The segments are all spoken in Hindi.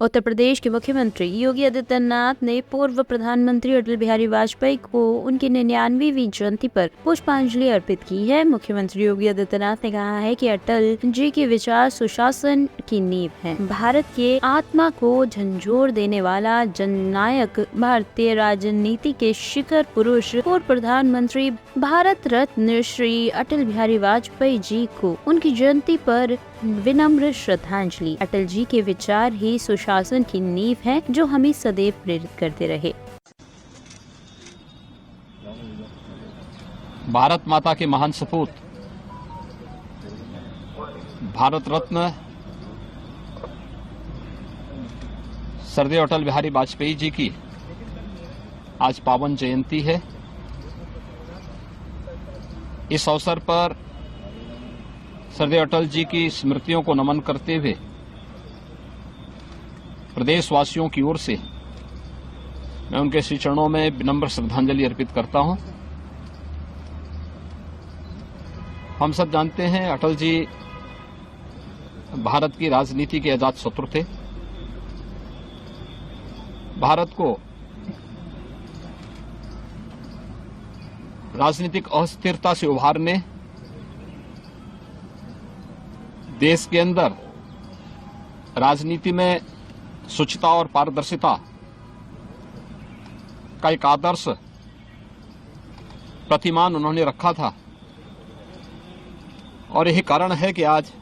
उत्तर प्रदेश के मुख्यमंत्री योगी आदित्यनाथ ने पूर्व प्रधानमंत्री अटल बिहारी वाजपेयी को उनकी 99वीं जयंती पर पुष्पांजलि अर्पित की है। मुख्यमंत्री योगी आदित्यनाथ ने कहा है कि अटल जी के विचार सुशासन की नींव हैं। भारत के आत्मा को झंझोर देने वाला जननायक, भारतीय राजनीति के शिखर पुरुष, पूर्व प्रधानमंत्री भारत रत्न श्री अटल बिहारी वाजपेयी जी को उनकी जयंती पर विनम्र श्रद्धांजलि। अटल जी के विचार ही सुशासन की नींव है, जो हमें सदैव प्रेरित करते रहे। भारत माता के महान सपूत भारत रत्न सरदेव अटल बिहारी वाजपेयी जी की आज पावन जयंती है। इस अवसर पर सरदेव अटल जी की स्मृतियों को नमन करते हुए प्रदेशवासियों की ओर से मैं उनके श्री चरणों में विनम्र श्रद्धांजलि अर्पित करता हूं। हम सब जानते हैं अटल जी भारत की राजनीति के अजात शत्रु थे। भारत को राजनीतिक अस्थिरता से उभारने, देश के अंदर राजनीति में शुचिता और पारदर्शिता का एक आदर्श प्रतिमान उन्होंने रखा था और यही कारण है कि आज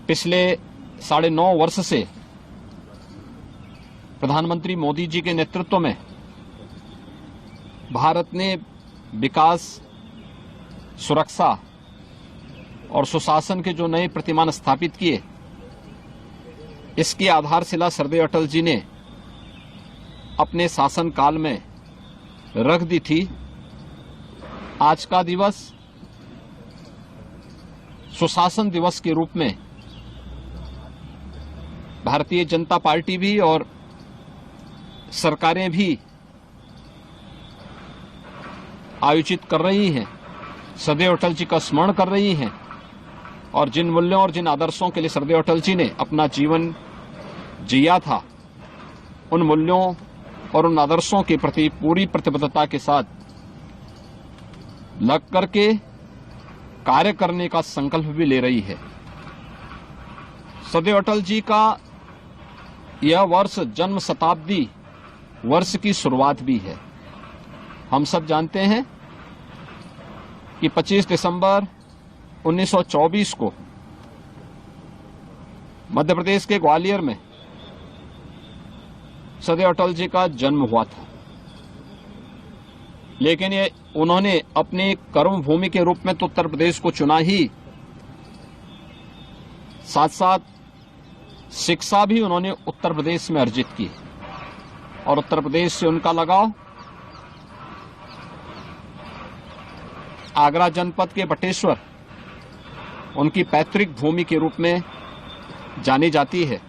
पिछले 9.5 वर्ष से प्रधानमंत्री मोदी जी के नेतृत्व में भारत ने विकास, सुरक्षा और सुशासन के जो नए प्रतिमान स्थापित किए, इसकी आधारशिला सरदेव अटल जी ने अपने शासन काल में रख दी थी। आज का दिवस सुशासन दिवस के रूप में भारतीय जनता पार्टी भी और सरकारें भी आयोजित कर रही हैं, सरदेव अटल जी का स्मरण कर रही हैं और जिन मूल्यों और जिन आदर्शों के लिए सरदेव अटल जी ने अपना जीवन जिया था, उन मूल्यों और उन आदर्शों के प्रति पूरी प्रतिबद्धता के साथ लग करके कार्य करने का संकल्प भी ले रही है। सरदेव अटल जी का यह वर्ष जन्म शताब्दी वर्ष की शुरुआत भी है। हम सब जानते हैं कि 25 दिसंबर 1924 को मध्य प्रदेश के ग्वालियर में सरदेव अटल जी का जन्म हुआ था, लेकिन ये उन्होंने अपनी कर्म भूमि के रूप में तो उत्तर प्रदेश को चुना ही, साथ साथ शिक्षा भी उन्होंने उत्तर प्रदेश में अर्जित की और उत्तर प्रदेश से उनका लगाव आगरा जनपद के बटेश्वर उनकी पैतृक भूमि के रूप में जानी जाती है।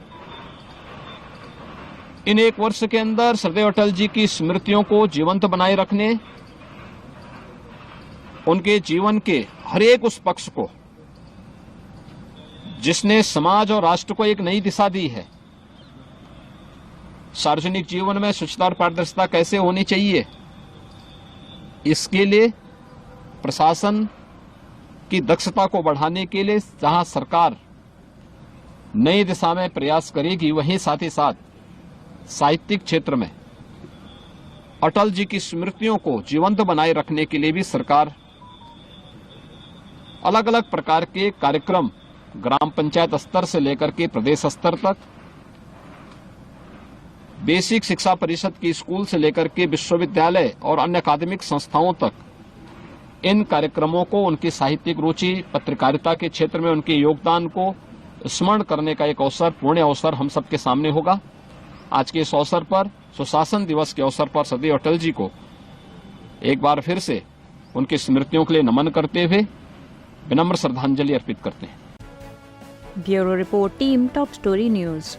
इन 1 वर्ष के अंदर सरदेव अटल जी की स्मृतियों को जीवंत बनाए रखने, उनके जीवन के हर एक उस पक्ष को जिसने समाज और राष्ट्र को एक नई दिशा दी है, सार्वजनिक जीवन में स्वच्छता और पारदर्शिता कैसे होनी चाहिए, इसके लिए प्रशासन की दक्षता को बढ़ाने के लिए जहां सरकार नई दिशा में प्रयास करेगी, वहीं साथ ही साथ साहित्यिक क्षेत्र में अटल जी की स्मृतियों को जीवंत बनाए रखने के लिए भी सरकार अलग अलग प्रकार के कार्यक्रम ग्राम पंचायत स्तर से लेकर के प्रदेश स्तर तक, बेसिक शिक्षा परिषद की स्कूल से लेकर के विश्वविद्यालय और अन्य अकादमिक संस्थाओं तक इन कार्यक्रमों को उनकी साहित्यिक रुचि, पत्रकारिता के क्षेत्र में उनके योगदान को स्मरण करने का एक अवसर, पुण्य अवसर हम सबके सामने होगा। आज के इस अवसर पर, सुशासन दिवस के अवसर पर सरदेव अटल जी को एक बार फिर से उनकी स्मृतियों के लिए नमन करते हुए विनम्र श्रद्धांजलि अर्पित करते हैं। Bureau report, team top story news.